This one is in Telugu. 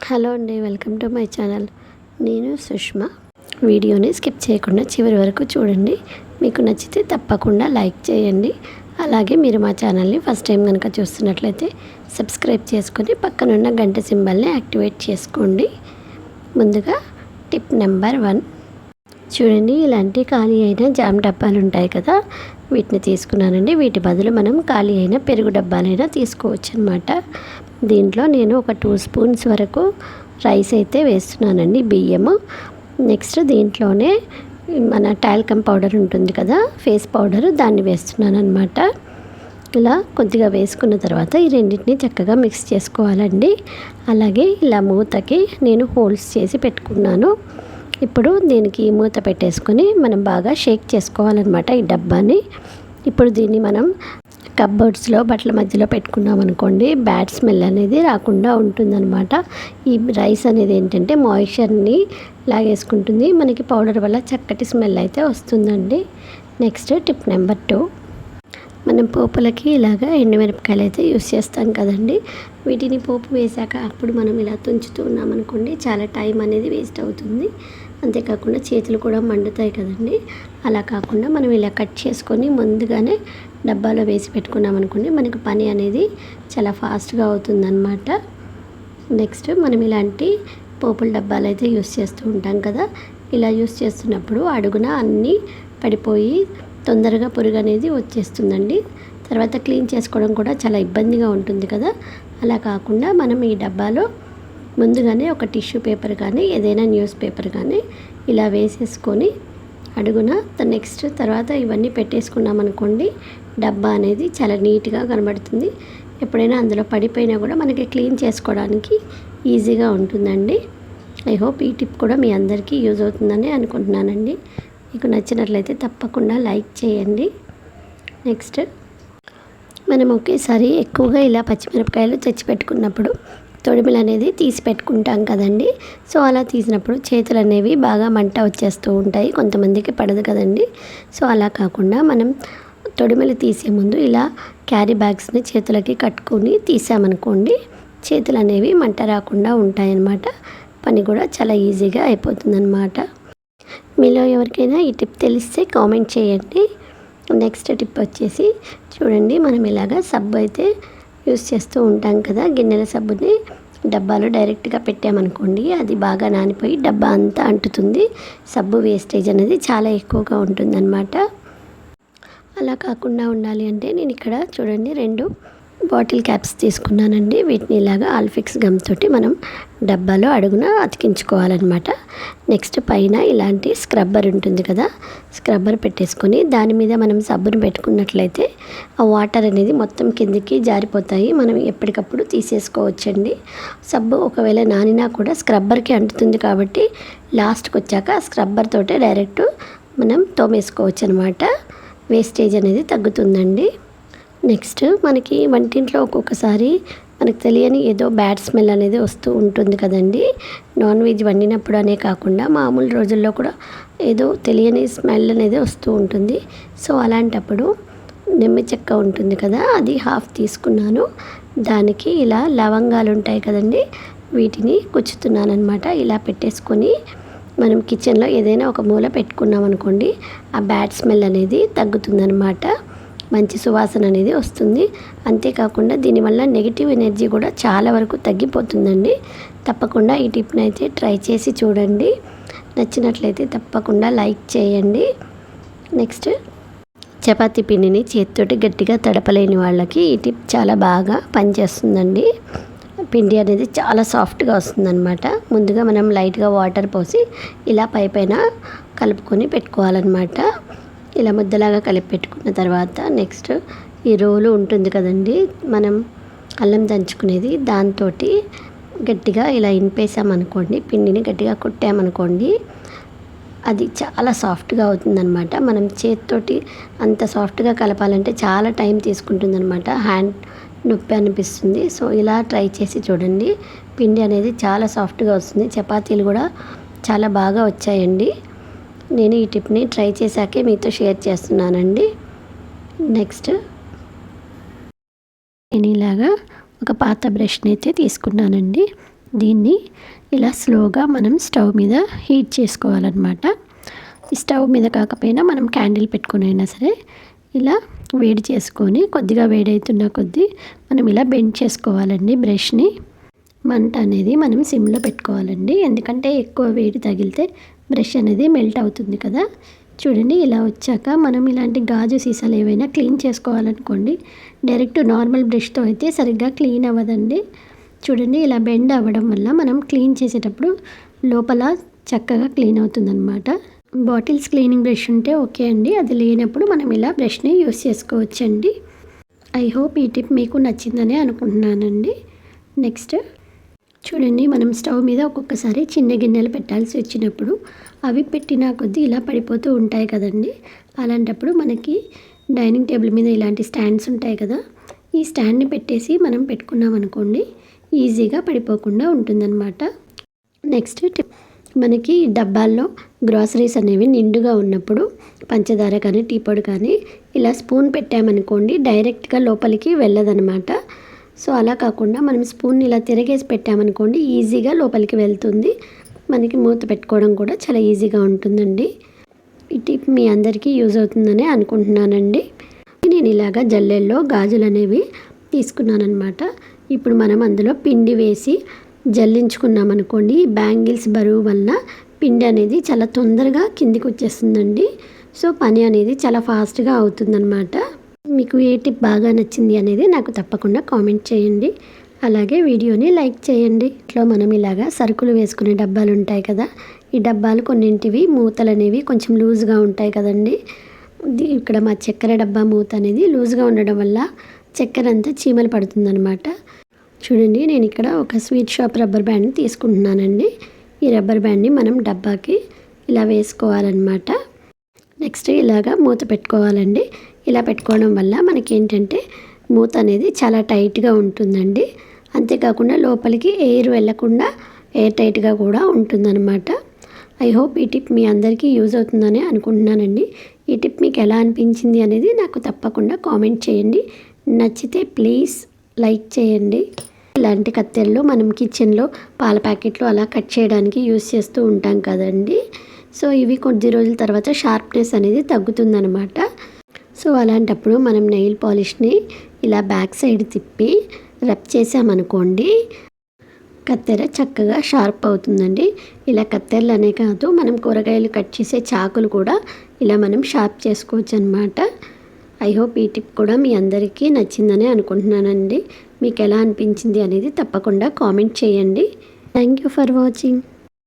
హలో అండి, వెల్కమ్ టు మై ఛానల్. నేను సుష్మా. వీడియోని స్కిప్ చేయకుండా చివరి వరకు చూడండి. మీకు నచ్చితే తప్పకుండా లైక్ చేయండి. అలాగే మీరు మా ఛానల్ని ఫస్ట్ టైం కనుక చూస్తున్నట్లయితే సబ్స్క్రైబ్ చేసుకొని పక్కనున్న గంట సింబల్ని యాక్టివేట్ చేసుకోండి. ముందుగా టిప్ నెంబర్ 1 చూడండి. ఇలాంటి ఖాళీ అయిన జామ్ డబ్బాలు ఉంటాయి కదా, వీటిని తీసుకున్నానండి. వీటి బదులు మనం ఖాళీ అయిన పెరుగు డబ్బాలైనా తీసుకోవచ్చు అనమాట. దీంట్లో నేను ఒక 2 స్పూన్స్ వరకు రైస్ అయితే వేస్తున్నానండి, బియ్యము. నెక్స్ట్ దీంట్లోనే మన టాల్కమ్ పౌడర్ ఉంటుంది కదా, ఫేస్ పౌడర్, దాన్ని వేస్తున్నాను అనమాట. ఇలా కొద్దిగా వేసుకున్న తర్వాత ఈ రెండింటిని చక్కగా మిక్స్ చేసుకోవాలండి. అలాగే ఇలా మూతకి నేను హోల్స్ చేసి పెట్టుకున్నాను. ఇప్పుడు దీనికి మూత పెట్టేసుకొని మనం బాగా షేక్ చేసుకోవాలన్నమాట ఈ డబ్బాని. ఇప్పుడు దీన్ని మనం కప్బోర్డ్స్లో బట్టల మధ్యలో పెట్టుకున్నాం అనుకోండి, బ్యాడ్ స్మెల్ అనేది రాకుండా ఉంటుందన్నమాట. ఈ రైస్ అనేది ఏంటంటే మాయిశ్చర్ని లాగేసుకుంటుంది, మనకి పౌడర్ వల్ల చక్కటి స్మెల్ అయితే వస్తుందండి. నెక్స్ట్ టిప్ నెంబర్ 2, మనం పోపులకి ఇలాగా ఎండుమిరపకాయలు అయితే యూస్ చేస్తాం కదండి. వీటిని పోపు వేశాక అప్పుడు మనం ఇలా తుంచుతూ ఉన్నామనుకోండి, చాలా టైం అనేది వేస్ట్ అవుతుంది. అంతేకాకుండా చేతులు కూడా మండుతాయి కదండి. అలా కాకుండా మనం ఇలా కట్ చేసుకొని ముందుగానే డబ్బాలో వేసి పెట్టుకున్నాం అనుకోండి, మనకు పని అనేది చాలా ఫాస్ట్గా అవుతుందన్నమాట. నెక్స్ట్ మనం ఇలాంటి పోపుల డబ్బాలు అయితే యూస్ చేస్తూ ఉంటాం కదా. ఇలా యూస్ చేస్తున్నప్పుడు అడుగున అన్నీ పడిపోయి తొందరగా పురుగు అనేది వచ్చేస్తుందండి. తర్వాత క్లీన్ చేసుకోవడం కూడా చాలా ఇబ్బందిగా ఉంటుంది కదా. అలా కాకుండా మనం ఈ డబ్బాలో ముందుగానే ఒక టిష్యూ పేపర్ కానీ ఏదైనా న్యూస్ పేపర్ కానీ ఇలా వేసేసుకొని అడుగున నెక్స్ట్ తర్వాత ఇవన్నీ పెట్టేసుకున్నాం అనుకోండి, డబ్బా అనేది చాలా నీట్గా కనబడుతుంది. ఎప్పుడైనా అందులో పడిపోయినా కూడా మనకి క్లీన్ చేసుకోవడానికి ఈజీగా ఉంటుందండి. ఐ హోప్ ఈ టిప్ కూడా మీ అందరికీ యూజ్ అవుతుందని అనుకుంటున్నానండి. మీకు నచ్చినట్లయితే తప్పకుండా లైక్ చేయండి. నెక్స్ట్ మనం ఒకేసారి ఎక్కువగా ఇలా పచ్చిమిరపకాయలు తెచ్చిపెట్టుకున్నప్పుడు తొడిమిలు అనేది తీసి పెట్టుకుంటాం కదండి. సో అలా తీసినప్పుడు చేతులు అనేవి బాగా మంట వచ్చేస్తూ ఉంటాయి, కొంతమందికి పడదు కదండి. సో అలా కాకుండా మనం తొడిమిలు తీసే ముందు ఇలా క్యారీ బ్యాగ్స్ని చేతులకి కట్టుకొని తీసామనుకోండి, చేతులు అనేవి మంట రాకుండా ఉంటాయన్నమాట. పని కూడా చాలా ఈజీగా అయిపోతుందన్నమాట. మీలో ఎవరికైనా ఈ టిప్ తెలిస్తే కామెంట్ చేయండి. నెక్స్ట్ టిప్ వచ్చేసి చూడండి, మనం ఇలాగా సబ్బు అయితే యూస్ చేస్తూ ఉంటాం కదా. గిన్నెల సబ్బుని డబ్బాలో డైరెక్ట్గా పెట్టామనుకోండి, అది బాగా నానిపోయి డబ్బా అంతా అంటుతుంది. సబ్బు వేస్టేజ్ అనేది చాలా ఎక్కువగా ఉంటుందన్నమాట. అలా కాకుండా ఉండాలి అంటే నేను ఇక్కడ చూడండి 2 బాటిల్ క్యాప్స్ తీసుకున్నానండి. వీటిని ఇలాగా ఆల్ఫిక్స్ గమ్ తోటి మనం డబ్బాలో అడుగున అతికించుకోవాలన్నమాట. నెక్స్ట్ పైన ఇలాంటి స్క్రబ్బర్ ఉంటుంది కదా, స్క్రబ్బర్ పెట్టేసుకొని దాని మీద మనం సబ్బును పెట్టుకున్నట్లయితే ఆ వాటర్ అనేది మొత్తం కిందికి జారిపోతాయి. మనం ఎప్పటికప్పుడు తీసేసుకోవచ్చండి. సబ్బు ఒకవేళ నానినా కూడా స్క్రబ్బర్కి అంటుతుంది కాబట్టి లాస్ట్కి వచ్చాక స్క్రబ్బర్ తోటే డైరెక్ట్ మనం తోమేసుకోవచ్చు అనమాట. వేస్టేజ్ అనేది తగ్గుతుందండి. నెక్స్ట్ మనకి వంటింట్లో ఒక్కొక్కసారి మనకు తెలియని ఏదో బ్యాడ్ స్మెల్ అనేది వస్తూ ఉంటుంది కదండి. నాన్ వెజ్ వండినప్పుడు అనే కాకుండా మామూలు రోజుల్లో కూడా ఏదో తెలియని స్మెల్ అనేది వస్తూ ఉంటుంది. సో అలాంటప్పుడు నిమ్మ చెక్క ఉంటుంది కదా, అది హాఫ్ తీసుకున్నాను. దానికి ఇలా లవంగాలు ఉంటాయి కదండి, వీటిని గుచ్చుతున్నాను అనమాట. ఇలా పెట్టేసుకొని మనం కిచెన్లో ఏదైనా ఒక మూల పెట్టుకున్నాం అనుకోండి, ఆ బ్యాడ్ స్మెల్ అనేది తగ్గుతుందన్నమాట. మంచి సువాసన అనేది వస్తుంది. అంతేకాకుండా దీనివల్ల నెగిటివ్ ఎనర్జీ కూడా చాలా వరకు తగ్గిపోతుందండి. తప్పకుండా ఈ టిప్ని అయితే ట్రై చేసి చూడండి. నచ్చినట్లయితే తప్పకుండా లైక్ చేయండి. నెక్స్ట్ చపాతీ పిండిని చేతితోటి గట్టిగా తడపలేని వాళ్ళకి ఈ టిప్ చాలా బాగా పనిచేస్తుందండి. పిండి అనేది చాలా సాఫ్ట్గా వస్తుందన్నమాట. ముందుగా మనం లైట్గా వాటర్ పోసి ఇలా పైన కలుపుకొని పెట్టుకోవాలన్నమాట. ఇలా ముద్దలాగా కలిపి పెట్టుకున్న తర్వాత నెక్స్ట్ ఈ రోలు ఉంటుంది కదండి, మనం అల్లం దంచుకునేది, దాంతో గట్టిగా ఇలా ఇంపేసామనుకోండి, పిండిని గట్టిగా కొట్టామనుకోండి, అది చాలా సాఫ్ట్గా అవుతుందన్నమాట. మనం చేతితోటి అంత సాఫ్ట్గా కలపాలంటే చాలా టైం తీసుకుంటుందన్నమాట, హ్యాండ్ నొప్పి అనిపిస్తుంది. సో ఇలా ట్రై చేసి చూడండి, పిండి అనేది చాలా సాఫ్ట్గా వస్తుంది. చపాతీలు కూడా చాలా బాగా వచ్చాయండి. నేను ఈ టిప్ని ట్రై చేశాకే మీతో షేర్ చేస్తున్నానండి. నెక్స్ట్ నేను ఇలాగా ఒక పాత బ్రష్ని అయితే తీసుకున్నానండి. దీన్ని ఇలా స్లోగా మనం స్టవ్ మీద హీట్ చేసుకోవాలన్నమాట. ఈ స్టవ్ మీద కాకపోయినా మనం క్యాండిల్ పెట్టుకుని అయినా సరే ఇలా వేడి చేసుకొని కొద్దిగా వేడవుతున్న కొద్దీ మనం ఇలా బెండ్ చేసుకోవాలండి బ్రష్ని. మంట అనేది మనం సిమ్లో పెట్టుకోవాలండి, ఎందుకంటే ఎక్కువ వేడి తగిలితే బ్రష్ అనేది మెల్ట్ అవుతుంది కదా. చూడండి ఇలా వచ్చాక మనం ఇలాంటి గాజు సీసాలు ఏవైనా క్లీన్ చేసుకోవాలనుకోండి, డైరెక్ట్ నార్మల్ బ్రష్తో అయితే సరిగ్గా క్లీన్ అవ్వదండి. చూడండి ఇలా బెండ్ అవ్వడం వల్ల మనం క్లీన్ చేసేటప్పుడు లోపల చక్కగా క్లీన్ అవుతుందన్నమాట. బాటిల్స్ క్లీనింగ్ బ్రష్ ఉంటే ఓకే అండి, అది లేనప్పుడు మనం ఇలా బ్రష్ని యూస్ చేసుకోవచ్చండి. ఐ హోప్ ఈ టిప్ మీకు నచ్చిందని అనుకుంటున్నానండి. నెక్స్ట్ చూడండి, మనం స్టవ్ మీద ఒక్కొక్కసారి చిన్న గిన్నెలు పెట్టాల్సి వచ్చినప్పుడు అవి పెట్టిన కొద్దీ ఇలా పడిపోతూ ఉంటాయి కదండి. అలాంటప్పుడు మనకి డైనింగ్ టేబుల్ మీద ఇలాంటి స్టాండ్స్ ఉంటాయి కదా, ఈ స్టాండ్ని పెట్టేసి మనం పెట్టుకున్నాం అనుకోండి ఈజీగా పడిపోకుండా ఉంటుందన్నమాట. నెక్స్ట్ టిప్, మనకి డబ్బాల్లో గ్రాసరీస్ అనేవి నిండుగా ఉన్నప్పుడు పంచదార కానీ టీ పొడి కానీ ఇలా స్పూన్ పెట్టామనుకోండి డైరెక్ట్గా లోపలికి వెళ్ళదనమాట. సో అలా కాకుండా మనం స్పూన్ ఇలా తిరగేసి పెట్టామనుకోండి ఈజీగా లోపలికి వెళ్తుంది. మనకి మూత పెట్టుకోవడం కూడా చాలా ఈజీగా ఉంటుందండి. ఈ టిప్ మీ అందరికీ యూజ్ అవుతుందని అనుకుంటున్నానండి. నేను ఇలాగా జల్లెల్లో గాజులు అనేవి తీసుకున్నానమాట. ఇప్పుడు మనం అందులో పిండి వేసి జల్లించుకున్నాం అనుకోండి, బ్యాంగిల్స్ బరువు వలన పిండి అనేది చాలా తొందరగా కిందికి వచ్చేస్తుందండి. సో పని అనేది చాలా ఫాస్ట్గా అవుతుందన్నమాట. మీకు ఏ టిప్ బాగా నచ్చింది అనేది నాకు తప్పకుండా కామెంట్ చేయండి. అలాగే వీడియోని లైక్ చేయండి. ఇట్లా మనం ఇలాగా సరుకులు వేసుకునే డబ్బాలు ఉంటాయి కదా, ఈ డబ్బాలు కొన్నింటివి మూతలు అనేవి కొంచెం లూజ్గా ఉంటాయి కదండి. ఇక్కడ మా చక్కెర డబ్బా మూత అనేది లూజ్గా ఉండడం వల్ల చక్కెర అంతా చీమలు పడుతుందన్నమాట. చూడండి, నేను ఇక్కడ ఒక స్వీట్ షాప్ రబ్బర్ బ్యాండ్ తీసుకుంటున్నానండి. ఈ రబ్బర్ బ్యాండ్ని మనం డబ్బాకి ఇలా వేసుకోవాలన్నమాట. నెక్స్ట్ ఇలాగా మూత పెట్టుకోవాలండి. ఇలా పెట్టుకోవడం వల్ల మనకి ఏంటంటే మూత అనేది చాలా టైట్గా ఉంటుందండి. అంతేకాకుండా లోపలికి ఎయిర్ వెళ్ళకుండా ఎయిర్ టైట్గా కూడా ఉంటుందన్నమాట. ఐ హోప్ ఈ టిప్ మీ అందరికీ యూజ్ అవుతుందని అనుకుంటున్నానండి. ఈ టిప్ మీకు ఎలా అనిపించింది అనేది నాకు తప్పకుండా కామెంట్ చేయండి. నచ్చితే ప్లీజ్ లైక్ చేయండి. ఇలాంటి కత్తెరలు మనం కిచెన్లో పాల ప్యాకెట్లు అలా కట్ చేయడానికి యూస్ చేస్తూ ఉంటాం కదండి. సో ఇవి కొద్ది రోజుల తర్వాత షార్ప్నెస్ అనేది తగ్గుతుందనమాట. సో అలాంటప్పుడు మనం నెయిల్ పాలిష్ని ఇలా బ్యాక్ సైడ్ తిప్పి రబ్ చేసామనుకోండి కత్తెర చక్కగా షార్ప్ అవుతుందండి. ఇలా కత్తెరలు అనే కాదు, మనం కూరగాయలు కట్ చేసే చాకులు కూడా ఇలా మనం షార్ప్ చేసుకోవచ్చు అనమాట. ఐ హోప్ ఈ టిప్ కూడా మీ అందరికీ నచ్చిందని అనుకుంటున్నానండి. మీకు ఎలా అనిపించింది అనేది తప్పకుండా కామెంట్ చేయండి. Thank you for watching.